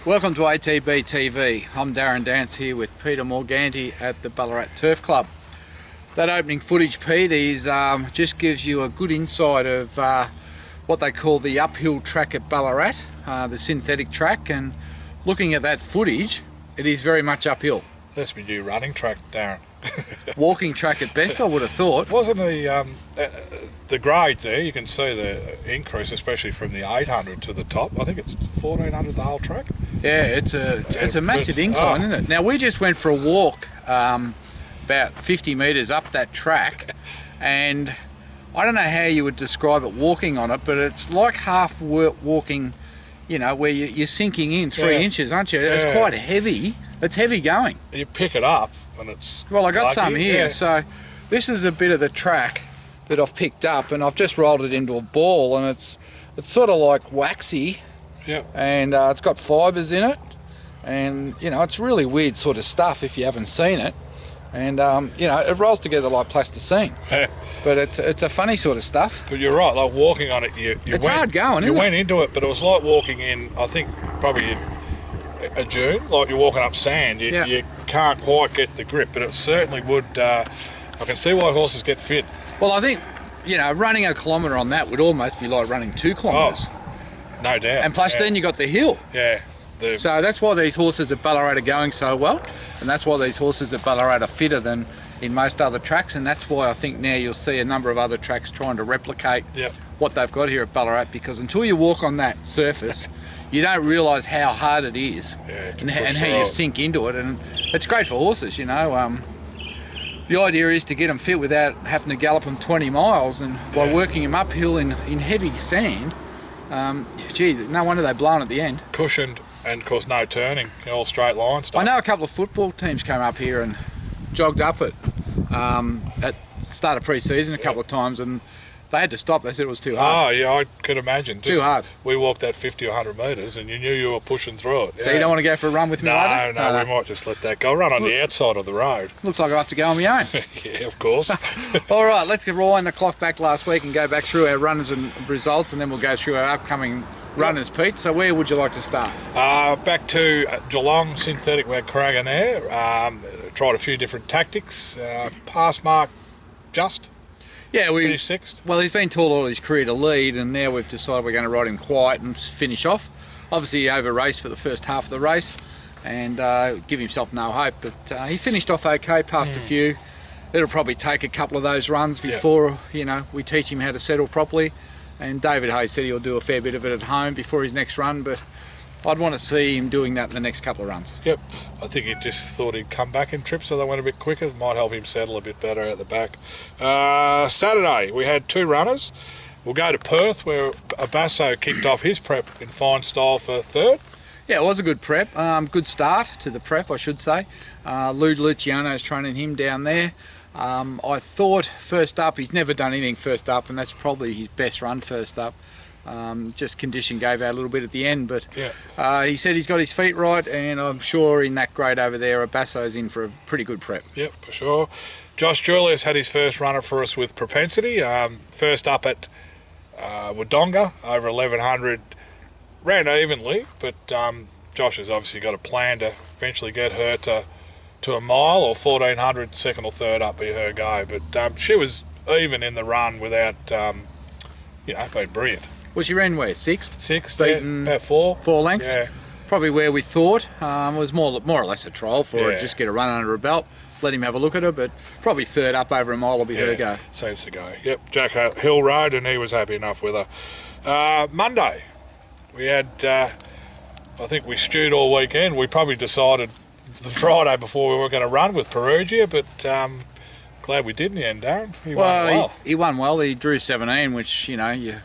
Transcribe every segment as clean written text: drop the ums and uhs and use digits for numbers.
Welcome to ATB-TV. I'm Darren Dance here with Peter Morganti at the Ballarat Turf Club. That opening footage, Pete, is just gives you a good insight of what they call the uphill track at Ballarat, the synthetic track, and looking at that footage, it is very much uphill. That's my new running track, Darren. Walking track at best, I would have thought. Wasn't the grade there, you can see the increase, especially from the 800 to the top. I think it's 1400 the whole track. Yeah, it's a massive incline, isn't it? Now, we just went for a walk about 50 metres up that track, and I don't know how you would describe it walking on it, but it's like half walking, you know, where you're sinking in 3 inches, aren't you? It's quite heavy. It's heavy going. You pick it up and it's... Well, I got lucky. some here, so this is a bit of the track that I've picked up, and I've just rolled it into a ball, and it's sort of like waxy. Yep. And it's got fibres in it, and you know, it's really weird sort of stuff if you haven't seen it. And you know, it rolls together like plasticine. But it's a funny sort of stuff. But you're right, like walking on it, it's hard going, isn't it? You went into it, but it was like walking in, I think, probably a dune, like you're walking up sand. You can't quite get the grip, but it certainly would. I can see why horses get fit. Well, I think, you know, running a kilometre on that would almost be like running 2 kilometres. Oh, no doubt. And plus then you got the hill. Yeah. So that's why these horses at Ballarat are going so well, and that's why these horses at Ballarat are fitter than in most other tracks, and that's why I think now you'll see a number of other tracks trying to replicate what they've got here at Ballarat, because until you walk on that surface, you don't realise how hard it is and how you sink into it, and it's great for horses, you know. The idea is to get them fit without having to gallop them 20 miles, and by working them uphill in heavy sand, gee, no wonder they're blown at the end. Cushioned, and of course no turning, all straight line stuff. I know a couple of football teams came up here and jogged up it at start of pre-season a couple of times, and they had to stop. They said it was too hard. Oh yeah, I could imagine. Too hard. We walked that 50 or 100 metres and you knew you were pushing through it. So you don't want to go for a run with me later? No, we might just let that go. Run on the outside of the road. Looks like I have to go on my own. Yeah, of course. All right, let's rewind the clock back last week and go back through our runners and results, and then we'll go through our upcoming runners, Pete. So where would you like to start? Back to Geelong Synthetic. We had Cragen there. Tried a few different tactics. Pass mark just. Yeah, we finished 6th. Well, he's been taught all his career to lead, and now we've decided we're going to ride him quiet and finish off. Obviously, he over-raced for the first half of the race and give himself no hope, but he finished off okay, passed a few. It'll probably take a couple of those runs before you know, we teach him how to settle properly. And David Hayes said he'll do a fair bit of it at home before his next run, but I'd want to see him doing that in the next couple of runs. Yep, I think he just thought he'd come back in trips, so they went a bit quicker. It might help him settle a bit better at the back. Saturday, we had 2 runners. We'll go to Perth, where Abasso kicked off his prep in fine style for 3rd. Yeah, it was a good prep. Good start to the prep, I should say. Lou Luciano's training him down there. I thought first up, he's never done anything first up, and that's probably his best run first up. Just condition gave out a little bit at the end, but he said he's got his feet right, and I'm sure in that grade over there, Abasso's in for a pretty good prep. Yep, for sure. Josh Julius had his first runner for us with Propensity. First up at Wodonga, over 1100, ran evenly, but Josh has obviously got a plan to eventually get her to a mile or 1400, 2nd or 3rd up be her go. But she was even in the run without, you know, being brilliant. Well, she ran where? 6th? 6th, beaten about 4 lengths. Yeah. Probably where we thought. It was more or less a trial for her, just get a run under her belt, let him have a look at her, but probably 3rd up over a mile will be her go. Seems to go. Yep, Jack Hill rode and he was happy enough with her. Monday, we had, I think we stewed all weekend. We probably decided the Friday before we were going to run with Perugia, but glad we did in the end, Darren. He won well. He won well. He drew 17, which, you know, you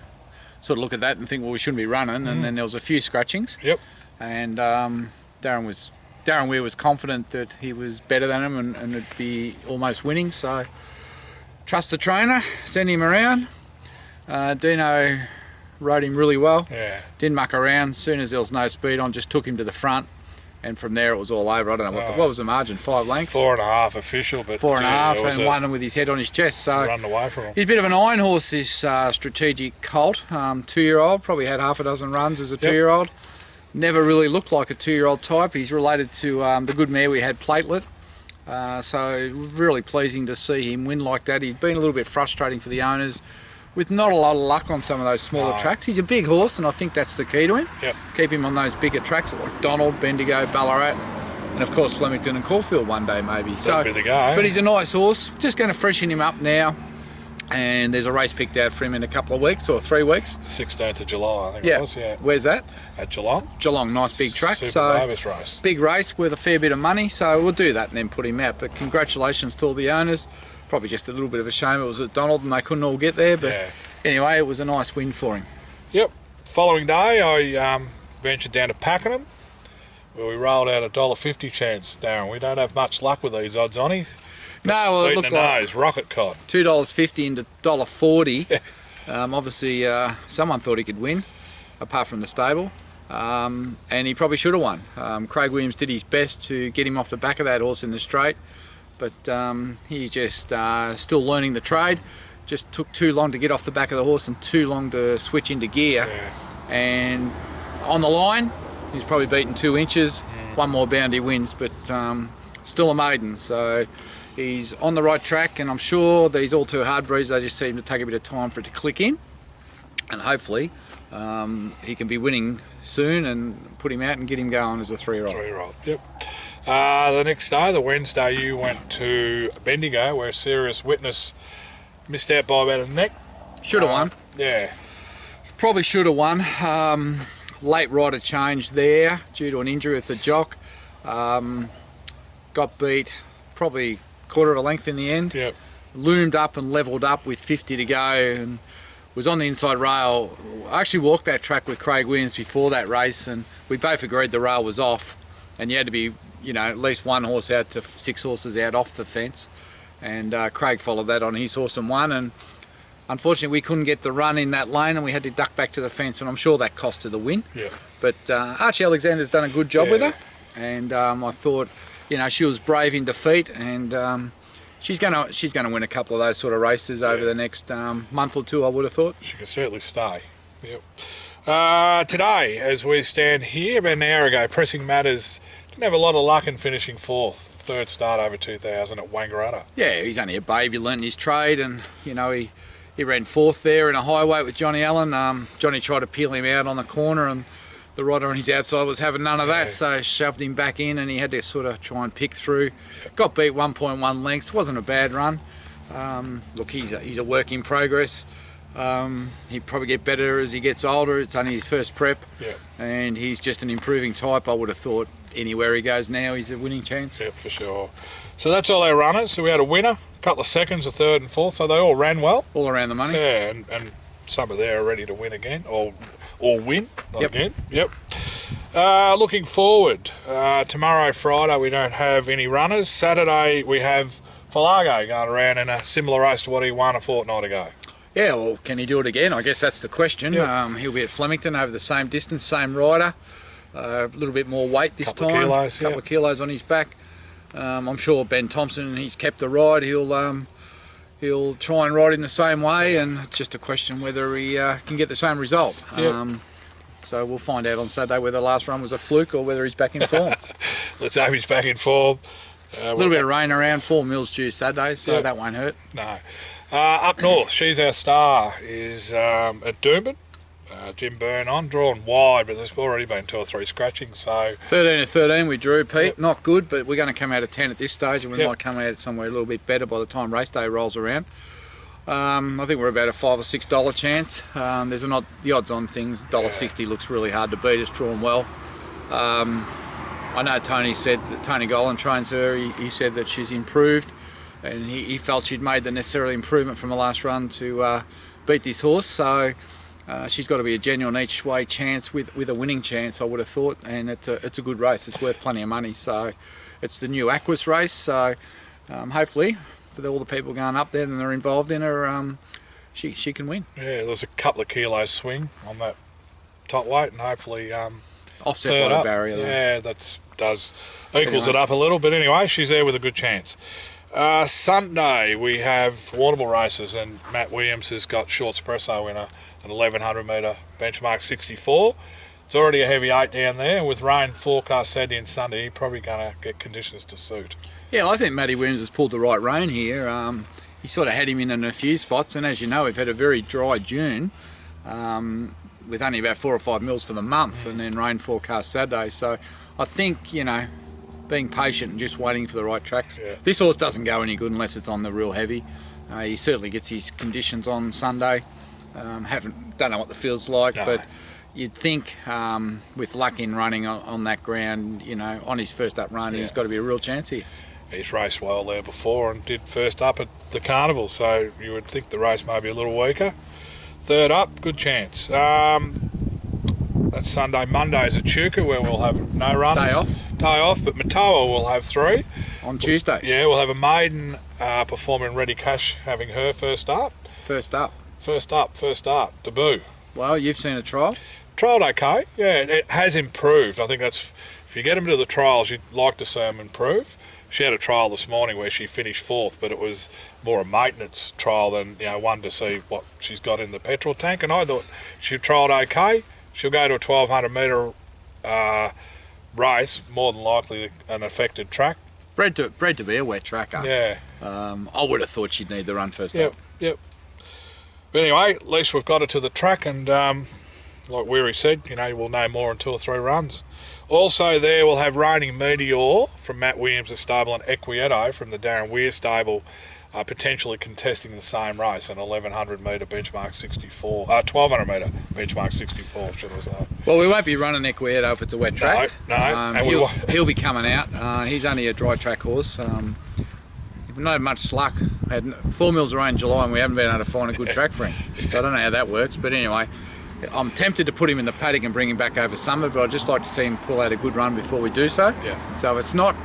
sort of look at that and think, well, we shouldn't be running, and then there was a few scratchings. Yep. And Darren Weir was confident that he was better than him and it'd be almost winning, so trust the trainer, send him around. Dino rode him really well. Yeah. Didn't muck around. As soon as there was no speed on, just took him to the front, and from there it was all over. I don't know what was the margin, 5 lengths? 4.5 official, but 4.5, and won with his head on his chest. So run away from him. He's a bit of an iron horse, this strategic colt, 2-year-old. Probably had half a dozen runs as a 2-year-old. never really looked like a 2-year-old type. He's related to the good mare we had, Platelet. So really pleasing to see him win like that. He's been a little bit frustrating for the owners with not a lot of luck on some of those smaller tracks. He's a big horse, and I think that's the key to him. Yep. Keep him on those bigger tracks like Donald, Bendigo, Ballarat, and of course Flemington and Caulfield one day maybe. That'd be the guy. But he's a nice horse. Just going to freshen him up now. And there's a race picked out for him in a couple of weeks or 3 weeks. 16th of July, I think it was. Yeah. Where's that? At Geelong. Geelong, nice big track. Super Davis race. Big race with a fair bit of money. So we'll do that and then put him out. But congratulations to all the owners. Probably just a little bit of a shame it was at Donald and they couldn't all get there. But anyway, it was a nice win for him. Yep. Following day, I ventured down to Pakenham, where we rolled out a $1.50 chance. Darren, we don't have much luck with these odds on it. No, well, it looked like nose, rocket cod. $2.50 into $1.40. Obviously, someone thought he could win, apart from the stable, and he probably should have won. Craig Williams did his best to get him off the back of that horse in the straight, but he just still learning the trade. Just took too long to get off the back of the horse and too long to switch into gear. And on the line, he's probably beaten 2 inches. One more bound he wins, but still a maiden. So he's on the right track, and I'm sure these all 2 hard breeds, they just seem to take a bit of time for it to click in, and hopefully he can be winning soon and put him out and get him going as a 3-year-old. 3-year-old, yep. The next day, the Wednesday, you went to Bendigo, where Serious Witness missed out by about a neck. Should have won. Yeah. Probably should have won. Late rider change there due to an injury with the jock. Got beat probably quarter of a length in the end. Yep. Loomed up and levelled up with 50 to go and was on the inside rail. I actually walked that track with Craig Williams before that race, and we both agreed the rail was off and you had to be, you know, at least 1 horse out to 6 horses out off the fence. And Craig followed that on his horse and won, and unfortunately we couldn't get the run in that lane and we had to duck back to the fence, and I'm sure that cost her the win. Yeah. But Archie Alexander's done a good job with her, and I thought, you know, she was brave in defeat, and she's gonna win a couple of those sort of races over the next month or 2, I would have thought. She can certainly stay. Yep. Today, as we stand here, about an hour ago, Pressing Matters didn't have a lot of luck in finishing 4th. 3rd start over 2,000 at Wangaratta. Yeah, he's only a babe. He learnt his trade, and you know he ran 4th there in a high weight with Johnny Allen. Johnny tried to peel him out on the corner, and the rider on his outside was having none of that, so shoved him back in, and he had to sort of try and pick through. Got beat 1.1 lengths. Wasn't a bad run. Look, he's a work in progress. He'd probably get better as he gets older. It's only his first prep, and he's just an improving type. I would have thought anywhere he goes now, he's a winning chance. Yep, for sure. So that's all our runners. So we had a winner, a couple of seconds, a 3rd and 4th, so they all ran well. All around the money. Yeah, and some are there ready to win again, or win, not again. Yep. Looking forward, tomorrow, Friday, we don't have any runners. Saturday, we have Falago going around in a similar race to what he won a fortnight ago. Yeah, well, can he do it again? I guess that's the question. Yep. He'll be at Flemington over the same distance, same rider. A little bit more weight this time. A couple of kilos on his back. I'm sure Ben Thompson, he's kept the ride. He'll try and ride in the same way, and it's just a question whether he can get the same result. Yep. So we'll find out on Saturday whether the last run was a fluke or whether he's back in form. Let's hope he's back in form. A little bit of rain around, 4 mils due Saturday, so that won't hurt. No. Up north, She's Our Star is at Doomben. Jim Byrne on, drawn wide, but there's already been 2 or 3 scratching, so... 13 to 13 we drew, Pete. Yep. Not good, but we're going to come out at 10 at this stage, and we might come out somewhere a little bit better by the time race day rolls around. I think we're about a $5 or $6 chance. There's not the odds on things. $1.60 looks really hard to beat. It's drawn well. I know Tony said that Tony Golan trains her. He said that she's improved, and he felt she'd made the necessary improvement from the last run to beat this horse. So she's got to be a genuine each way chance with a winning chance, I would have thought, and it's a good race. It's worth plenty of money. So it's the new Aquas race. So hopefully, for all the people going up there and they're involved in her, she can win. Yeah, there's a couple of kilos swing on that top weight, and hopefully offset by the barrier. Yeah, that equals it up a little. But anyway, she's there with a good chance. Sunday we have Warrnambool races, and Matt Williams has got Short Espresso in an 1100 metre benchmark 64. It's already a heavy 8 down there. With rain forecast Saturday and Sunday, he's probably going to get conditions to suit. Yeah, I think Matty Williams has pulled the right rein here. He sort of had him in a few spots, and as you know, we've had a very dry June with only about 4 or 5 mils for the month, and then rain forecast Saturday. So I think, you know, being patient and just waiting for the right tracks. Yeah. This horse doesn't go any good unless it's on the real heavy. He certainly gets his conditions on Sunday. Don't know what the field's like, but you'd think with luck in running on that ground, you know, on his first up run, he's got to be a real chance here. He's raced well there before and did first up at the Carnival, so you would think the race may be a little weaker. Third up, good chance. That's Sunday. Monday's at Chuka, where we'll have no runners. Day off, but Matoa will have 3. On Tuesday? Yeah, we'll have a maiden performing Ready Cash having her first up. First up, debut. Well, you've seen a trial? Trialled okay, yeah, it has improved. I think that's, if you get them to the trials, you'd like to see them improve. She had a trial this morning where she finished 4th, but it was more a maintenance trial than, you know, one to see what she's got in the petrol tank. And I thought she trialled okay. She'll go to a 1200 metre race, more than likely an affected track. Bred to be a wet tracker. Yeah. I would have thought she'd need the run first up. Yep. But anyway, at least we've got her to the track, and like Weary said, you know, we'll know more in 2 or 3 runs. Also there, we'll have Reigning Meteor from Matt Williams' stable and Equieto from the Darren Weir stable, potentially contesting the same race, an 1100 metre benchmark 64, 1200 metre benchmark 64, should I say. Well, we won't be running Equieto if it's a wet track. No. He'll be coming out. He's only a dry track horse. We've not had much luck. Had 4 mils of rain in July and we haven't been able to find a good track for him. So I don't know how that works, but anyway, I'm tempted to put him in the paddock and bring him back over summer, but I'd just like to see him pull out a good run before we do so. Yeah. So if it's not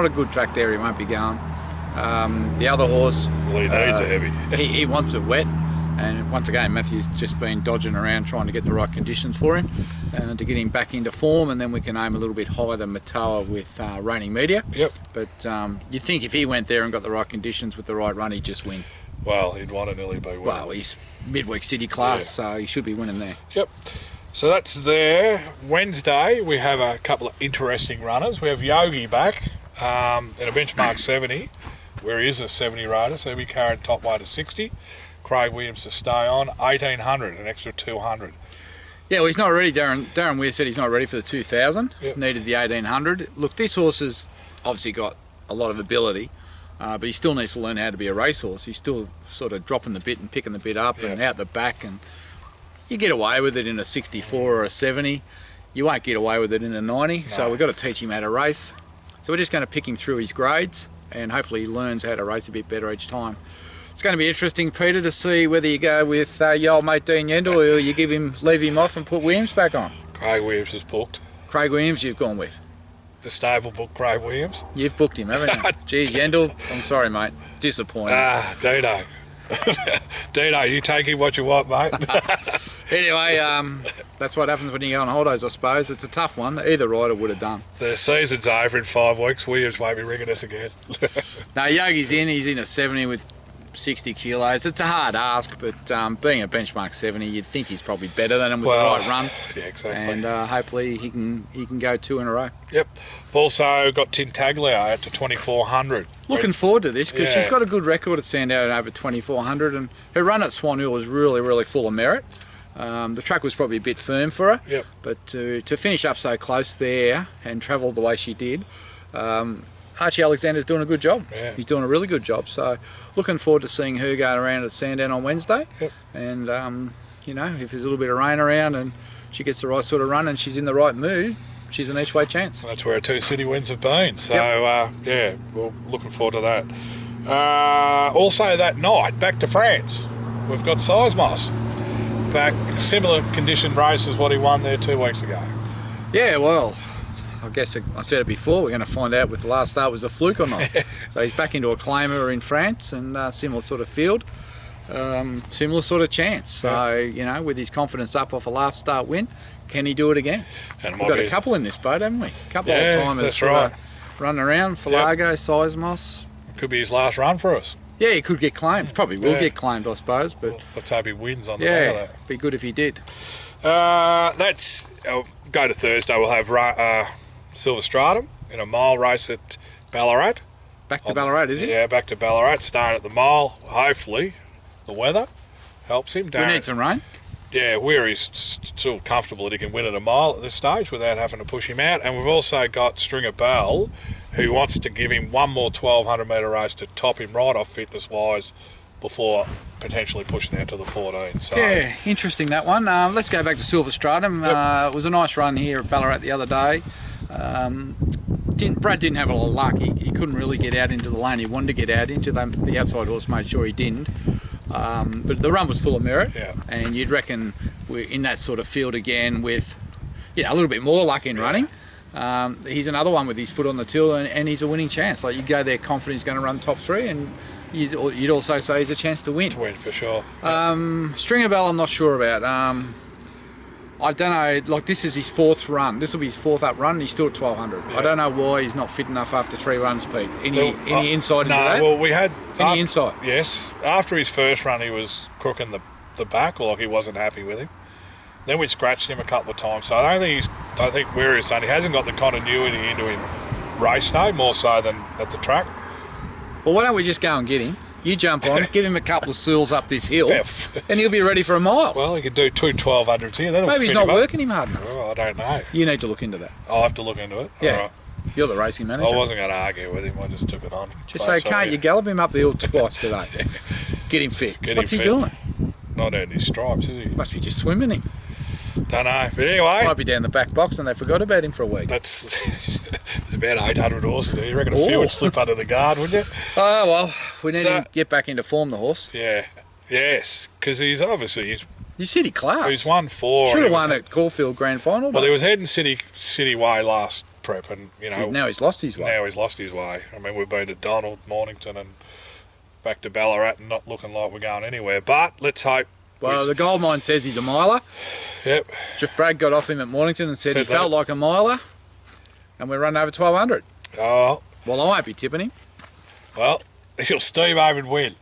a good track there, he won't be going. The other horse, well, he needs a heavy. he wants it wet, and once again, Matthew's just been dodging around trying to get the right conditions for him to get him back into form, and then we can aim a little bit higher than Matoa with Reigning Meteor. Yep. But you'd think if he went there and got the right conditions with the right run, he'd just win. Well, he'd want to nearly be winning. Well, he's midweek city class, so he should be winning there. Yep. So that's there. Wednesday, we have a couple of interesting runners. We have Yogi back in a benchmark 70, where he is a 70 rider, so he'll be carrying top weight of 60. Craig Williams to stay on, 1800, an extra 200. Yeah, well, he's not ready. Darren Weir said he's not ready for the 2000. Yep. Needed the 1800. Look, this horse has obviously got a lot of ability, but he still needs to learn how to be a racehorse. He's still sort of dropping the bit and picking the bit up and out the back, and you get away with it in a 64 or a 70. You won't get away with it in a 90, so we've got to teach him how to race. So we're just going to pick him through his grades, and hopefully he learns how to race a bit better each time. It's going to be interesting, Peter, to see whether you go with your old mate Dean Yendall or you leave him off and put Williams back on. Craig Williams is booked. Craig Williams you've gone with. The stable booked Craig Williams. You've booked him, haven't you? Geez, Yendall, I'm sorry, mate. Disappointing. Dino. Dino, you take him what you want, mate. Anyway, that's what happens when you go on holidays, I suppose. It's a tough one. Either rider would have done. The season's over in 5 weeks. Williams won't be ringing us again. No, Yogi's in. He's in a 70 with 60 kilos. It's a hard ask, but being a benchmark 70, you'd think he's probably better than him with the right run. Yeah, exactly. And hopefully he can go 2 in a row. Yep. We've also got Tintaglio out to 2400. Looking forward to this because she's got a good record at Sandown over 2400, and her run at Swan Hill was really, really full of merit. The track was probably a bit firm for her, but to finish up so close there and travel the way she did, Archie Alexander's doing a good job. Yeah. He's doing a really good job. So looking forward to seeing her go around at Sandown on Wednesday. Yep. And, you know, if there's a little bit of rain around and she gets the right sort of run and she's in the right mood, she's an each way chance. That's where our 2 city wins have been. So, yeah, we're looking forward to that. Also that night, back to France, we've got Seismos. Back, similar condition race as what he won there 2 weeks ago. Yeah, well, I guess I said it before, we're going to find out if the last start was a fluke or not. So he's back into a claimer in France and similar sort of field, similar sort of chance. So, you know, with his confidence up off a last start win, can he do it again? And we've got a couple in this boat, haven't we? A couple of timers running around, Falago, Seismos. Could be his last run for us. Yeah, he could get claimed. Probably will get claimed, I suppose. But let's hope he wins on the back of that. Be good if he did. I'll go to Thursday. We'll have Silver Stratum in a mile race at Ballarat. Back to Ballarat, is it? Yeah, back to Ballarat. Starting at the mile. Hopefully, the weather helps him. We need some rain. Yeah, Weary's still comfortable that he can win at a mile at this stage without having to push him out. And we've also got Stringer Bell, who wants to give him one more 1,200 metre race to top him right off fitness-wise before potentially pushing out to the 14. So yeah, interesting that one. Let's go back to Silver Stratum. It was a nice run here at Ballarat the other day. Brad didn't have a lot of luck. He couldn't really get out into the lane he wanted to get out into. The outside horse made sure he didn't. But the run was full of merit, and you'd reckon we're in that sort of field again with, a little bit more luck in running. He's another one with his foot on the till, and he's a winning chance. Like, you go there confident he's going to run top 3, and you'd also say he's a chance to win. To win for sure. Stringer Bell, I'm not sure about. I don't know, like, this is his 4th run. This will be his 4th up run, and he's still at 1,200. I don't know why he's not fit enough after 3 runs, Pete. Any insight into that? No, well, we had... Any insight? Yes. After his first run, he was crooking the back, or like he wasn't happy with him. Then we scratched him a couple of times. So I think Weary is saying he hasn't got the continuity into him race day, more so than at the track. Well, why don't we just go and get him? You jump on, give him a couple of seals up this hill, and he'll be ready for a mile. Well, he could do 2 1,200s here. Maybe he's not working him hard enough. Oh, I don't know. You need to look into that. I'll have to look into it. Yeah. All right. You're the racing manager. I wasn't going to argue with him. I just took it on. Just say, can't you gallop him up the hill twice today? Get him fit. What's he doing? Not earning his stripes, is he? Must be just swimming him. Don't know. But anyway. Might be down the back box and they forgot about him for a week. There's about 800 horses there. You reckon a few would slip under the guard, wouldn't you? Oh, well, we need to get back into form, the horse. Yeah. Yes, because he's obviously... He's city class. He's won 4. Should have won at Caulfield Grand Final. Well, he was heading city way last prep, and now he's lost his way. Now he's lost his way. I mean, we've been to Donald, Mornington, and back to Ballarat, and not looking like we're going anywhere. But let's hope. Well, the gold mine says he's a miler. Yep. Brad got off him at Mornington and said he felt like a miler, and we're running over 1,200. Oh. Well, I won't be tipping him. Well, he'll Steve over and win.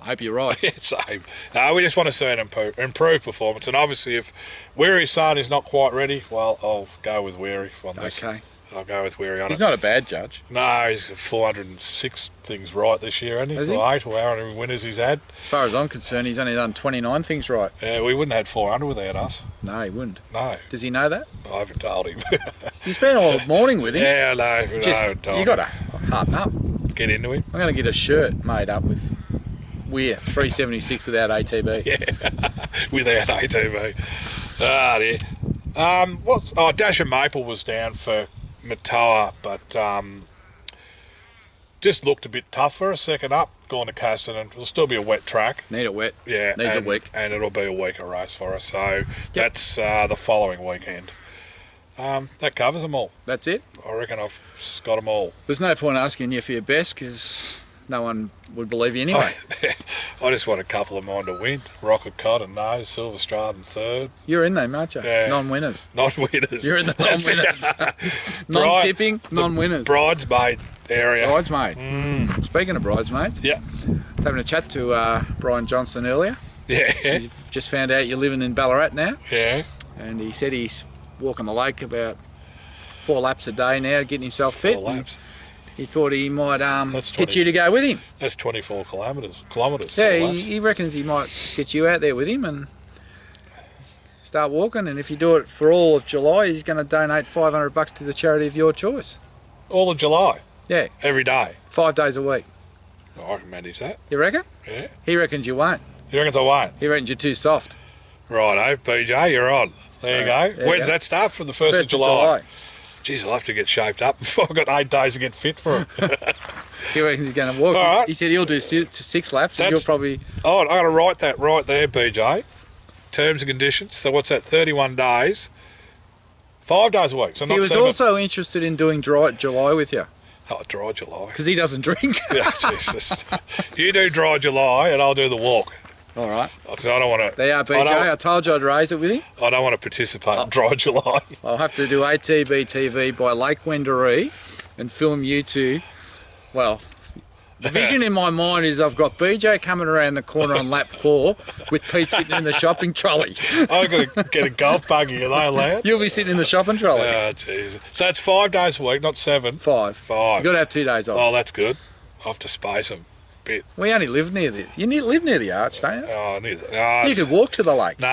I hope you're right. Same. No, we just want to see an improved performance, and obviously, if Weary's son is not quite ready, well, I'll go with Weary on this. Okay. I'll go with Weary on it. He's not a bad judge. No, he's got 406 things right this year, hasn't he? Has he? Or 8 or how many winners he's had. As far as I'm concerned, he's only done 29 things right. Yeah, we wouldn't have had 400 without us. No, he wouldn't. No. Does he know that? I haven't told him. You spent all morning with him. Yeah, I know. I haven't told him. You got to harden up. Get into him. I'm going to get a shirt made up with Weir 376 without ATB. Yeah, without ATB. Ah, dear. Dash and Maple was down for Matoa, but just looked a bit tough for a second up, going to Caston, and it'll still be a wet track. Need it wet. Yeah. Needs a week. And it'll be a weaker race for us, so that's the following weekend. That covers them all. That's it? I reckon I've got them all. There's no point asking you for your best, because no one would believe you anyway. I just want a couple of mine to win. Rocket Cotton, no. Silver Stratum, 3rd. You're in them, aren't you? Yeah. Non-winners. Non-winners. You're in the non-winners. Non-tipping, non-winners. Bridesmaid area. Bridesmaid. Speaking of bridesmaids. Yeah. I was having a chat to Brian Johnson earlier. Yeah. He's just found out you're living in Ballarat now. Yeah. And he said he's walking the lake about 4 laps a day now, getting himself fit. 4 laps. He thought he might get you to go with him. That's 24 kilometres. Yeah, he reckons he might get you out there with him and start walking. And if you do it for all of July, he's going to donate $500 to the charity of your choice. All of July? Yeah. Every day? 5 days a week. I can manage that. You reckon? Yeah. He reckons you won't. He reckons I won't? He reckons you're too soft. Righto, BJ, you're on. There you go. When's that start? From the 1st of July? Jeez, I'll have to get shaped up before I've got 8 days to get fit for it. He reckons he's going to walk. All right. He said he'll do 6 laps and you'll probably... Oh, I've got to write that right there, BJ. Terms and conditions. So what's that, 31 days? 5 days a week. So not he was 7. also interested in doing dry July with you. Oh, dry July. Because he doesn't drink. Yeah, Jesus. You do dry July and I'll do the walk. All right. Because I don't want to... There you are, BJ. I told you I'd raise it with him. I don't want to participate in dry July. I'll have to do ATB-TV by Lake Wendouree and film you two. Well, The vision in my mind is I've got BJ coming around the corner on lap 4 with Pete sitting in the shopping trolley. I've got to get a golf buggy. Are they allowed? You'll be sitting in the shopping trolley. Oh, jeez. So it's 5 days a week, not 7. 5. 5. You've got to have 2 days off. Oh, that's good. I have to space them a bit. We only live near the... You live near the arch, don't you? Oh, neither. Oh, You could walk to the lake. No.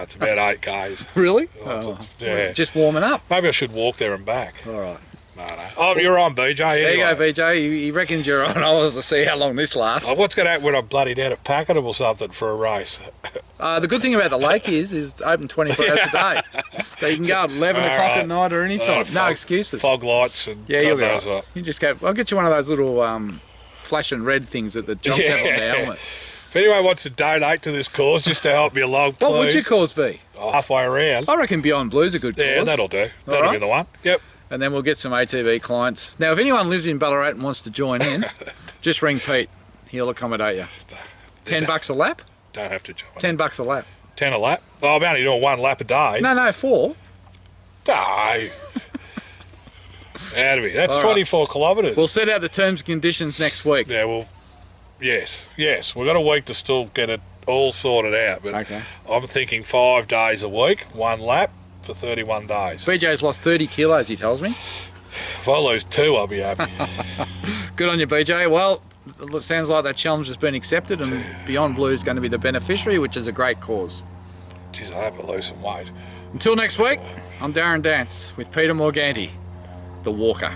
It's about 8 k's. Really? Oh, yeah. Just warming up. Maybe I should walk there and back. All right. No. Oh, you're on, BJ. There you Anyway. go, BJ. He reckons you're on. I'll have to see how long this lasts. Oh, what's going to happen when I'm bloody down at Pakenham or something for a race? The good thing about the lake is it's open 24 hours a day. So you can go at 11 o'clock at night or any time. No excuses. Fog lights and Yeah, you'll God go. knows what. You just go. I'll get you one of those little flashing red things that the jocks have on their helmet. If anyone wants to donate to this cause just to help me along, please. What would your cause be? Halfway around. I reckon Beyond Blue's a good cause. Yeah, that'll do. That'll right. be the one. Yep. And then we'll get some ATV clients. Now, if anyone lives in Ballarat and wants to join in, just ring Pete. He'll accommodate you. $10 a lap? Don't have to join. $10 a lap. 10 a lap? Oh, I'm only doing 1 lap a day. No, 4. No. Out of here. That's All right. 24 kilometres. We'll set out the terms and conditions next week. Yeah, well, yes. We've got a week to still get it all sorted out. But Okay. I'm thinking 5 days a week, 1 lap for 31 days. BJ's lost 30 kilos, he tells me. If I lose 2, I'll be happy. Good on you, BJ. Well, it sounds like that challenge has been accepted and Beyond Blue is going to be the beneficiary, which is a great cause. Jeez, I hope I lose some weight. Until next week, I'm Darren Dance with Peter Morganti, the Walker.